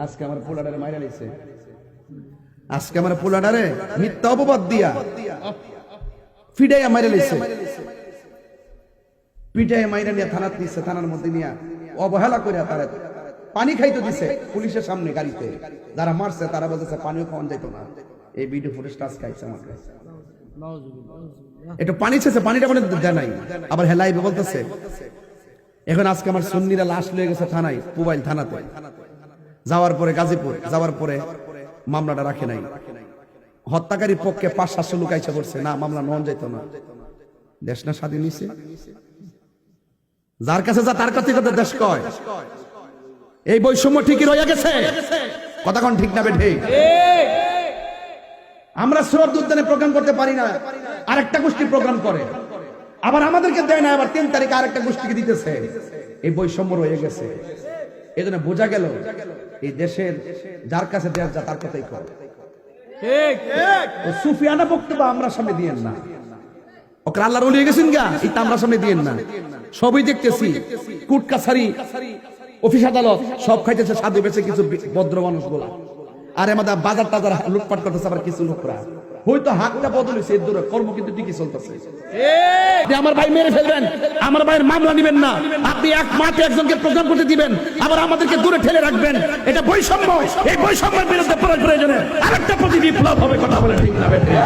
আজকে আমার পোলাডারে মাইরা লইছে, আজকে আমার পোলাডারে মিথ্যা অপবাদ দিয়া ফিডাইয়া মাইরা লইছে, পিটাইয়া মাইরা নিয়ে থানাত দিচ্ছে, থানার মধ্যে নিয়ে অবহেলা করে তারা পানি খাইতে দিছে পুলিশের সামনে গাড়িতে। যারা মারছে তারা বলতেছে পানিও খাওয়ান যাইতো না। এই ভিডিও ফুটেজটা আজকে আইছে আমার কাছে। একটু পানি চেয়েছে, পানিটা বলে দেয় নাই, আবার হেলাইবে বলতেছে। এখন আজকে আমার সুন্নিরা লাশ লয়ে গেছে থানায়, পুবাইল থানাতে। যাওয়ার পরে গাজীপুর যাওয়ার পরে মামলাটা রাখে নাই। হত্যাকারীর পক্ষে 500-700 লোক আইসা পড়ছে, না মামলা নন যাইতো না। দেশ না স্বাধীন হইছে, যার কাছে যা তার কাছে দেশ কয়। এই বৈষম্য ঠিকই রয়ে গেছে, কথা কোন ঠিক না বেঠিক? আমরা শ্রদ্ধা উদ্যানে প্রোগ্রাম করতে পারি না, আরেকটা গোষ্ঠী প্রোগ্রাম করে, আবার আমাদেরকে দেয় না, আবার 3 তারিখে আরেকটা গোষ্ঠীকে দিতেছে। এই বৈষম্য রয়ে গেছে। এই জন্য বোঝা গেল এই দেশের যার কাছে দেশ যা তার কথাই কর। সুফিয়ানা বক্তব্য আমরা সামনে দিয়েন না, ওকে আল্লাহর ওলি হয়ে গেছেন গা, এটা আমরা সামনে দিয়েন না। সবই দেখতেছি, কোর্ট কাছারি অফিস আদালত সব খাইতেছে, সাধু বেছে কিছু ভদ্র মানুষগুলা, আর আমাদের বাজার টাজার লুটপাট করতেছে আবার কিছু লোকরা। হয়তো হাতটা বদল হয়েছে, এর দূরে কর্ম কিন্তু ঠিকই চলতেছে। আমার ভাই মেরে ফেলবেন, আমার ভাইয়ের মামলা নিবেন না, আপনি এক মাঠে একজনকে প্রোগ্রাম করতে দিবেন, আবার আমাদেরকে দূরে ঠেলে রাখবেন। এটা বৈষম্য। এই বৈষম্যের বিরুদ্ধে প্রয়োজনে আরেকটা প্রতি বিপ্লব হবে, কথা বলে ঠিক না বেঠিক?